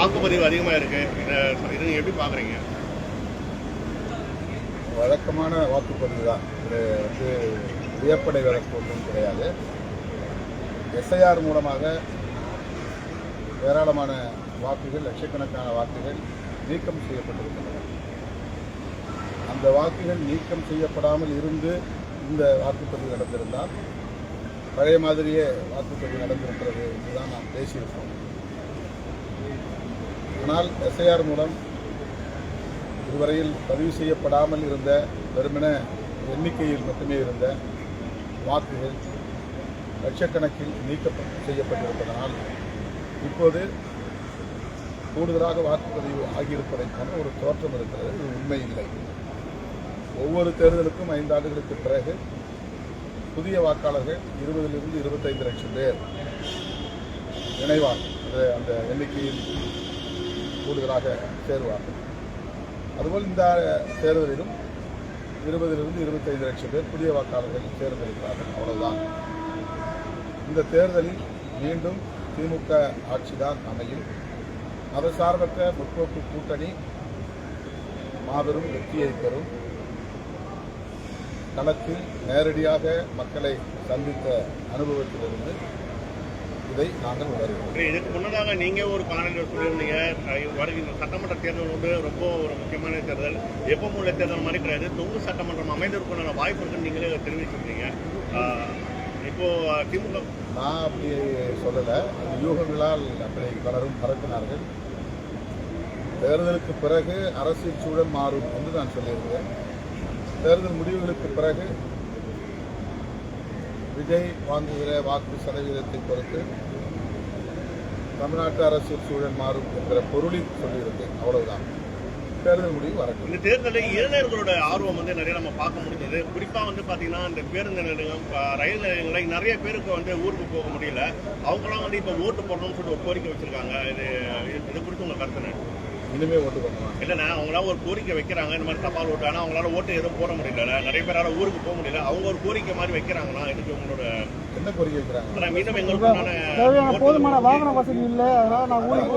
வாக்குப்பதிவு அதிகமாக இருக்கு. இதை எப்படி பார்க்குறீங்க? வழக்கமான வாக்குப்பதிவு தான். இது வியப்படைவதற்கு ஒன்றும் கிடையாது. எஸ்ஐஆர் மூலமாக ஏராளமான வாக்குகள், லட்சக்கணக்கான வாக்குகள் நீக்கம் செய்யப்பட்டிருக்கின்றன. அந்த வாக்குகள் நீக்கம் செய்யப்படாமல் இருந்து இந்த வாக்குப்பதிவு நடந்திருந்தால் பழைய மாதிரியே வாக்குப்பதிவு நடந்திருக்கிறது என்றுதான் நாம் பேசியிருக்கோம். ஆனால் எஸ்ஐஆர் மூலம் இதுவரையில் பதிவு செய்யப்படாமல் இருந்த வெறுமன எண்ணிக்கையில் மட்டுமே இருந்த வாக்குகள் லட்சக்கணக்கில் செய்யப்பட்டிருப்பதனால் இப்போது கூடுதலாக வாக்குப்பதிவு ஆகியிருப்பதை போன்ற ஒரு தோற்றம் இருக்கிறது. இது உண்மை இல்லை. ஒவ்வொரு தேர்தலுக்கும் 5 ஆண்டுகளுக்கு பிறகு புதிய வாக்காளர்கள் 20 to 25 லட்சம் பேர் இணைவார்கள். அந்த எண்ணிக்கையில் கூடுதலாக சேருவார்கள். அதுபோல் இந்த தேர்தலிலும் 20 to 25 லட்சம் பேர் புதிய வாக்காளர்கள் தேர்ந்தெடுக்கிறார்கள். அவ்வளவுதான். இந்த தேர்தலில் மீண்டும் திமுக ஆட்சிதான் அமையும். மதசார்பற்ற முற்போக்கு கூட்டணி மாபெரும் வெற்றியை பெறும். களத்தில் நேரடியாக மக்களை சந்தித்த அனுபவத்திலிருந்து இதை நாங்கள் உணர்கிறோம். இதுக்கு முன்னதாக நீங்க ஒரு காணொலியில் சொல்லியிருந்தீங்க, வருகின்ற சட்டமன்ற தேர்தல் வந்து ரொம்ப ஒரு முக்கியமான தேர்தல், எப்பவும் உள்ள தேர்தல் மாதிரி கிடையாது, தொங்கு சட்டமன்றம் அமைந்திருக்குள்ள வாய்ப்பு இருக்குன்னு நீங்களே தெரிவிச்சிருந்தீங்க. இப்போ திமுக நான் அப்படி சொல்லலை. அந்த யூகங்களால் அப்படி பலரும் பரப்பினார்கள். தேர்தலுக்கு பிறகு அரசியல் சூழல் மாறும் என்று நான் சொல்லியிருந்தேன். தேர்தல் முடிவுகளுக்கு பிறகு விஜய் வாங்குகிற வாக்கு சதவீதத்தை பொறுத்து தமிழ்நாட்டு அரசியல் சூழல் மாறும் என்கிற பொருளில் சொல்லியிருந்தேன். அவ்வளவுதான். தேர்தல் முடிவு வரட்டும். இந்த தேர்தலில் இளைஞர்களோட ஆர்வம் வந்து நிறைய நம்ம பார்க்க முடிஞ்சது. குறிப்பாக வந்து பார்த்தீங்கன்னா இந்த பேருந்து நிலையம், ரயில் நிலையங்களில் நிறைய பேருக்கு வந்து ஊருக்கு போக முடியல. அவங்களாம் வந்து இப்போ ஓட்டு போடணும்னு சொல்லிட்டு ஒரு கோரிக்கை வச்சிருக்காங்க. இது குறித்து உங்கள் கருத்து? இனிமே ஓட்டு பண்ணுவாங்க. இல்லைண்ணா, அவங்களாம் ஒரு கோரிக்கை வைக்கிறாங்க, இந்த மாதிரி தபால் ஓட்டு. ஆனால் அவங்களால ஓட்டு எதுவும் போட முடியல. நிறைய பேரால ஊருக்கு போக முடியல. அவங்க ஒரு கோரிக்கை மாதிரி வைக்கிறாங்களா? இதுக்கு உங்களோட என்ன கோரிக்கை வைக்கிறாங்க? மீண்டும் எங்களுக்கு போதுமான வாகன வசதி இல்லை, அதனால நான் ஊருக்கு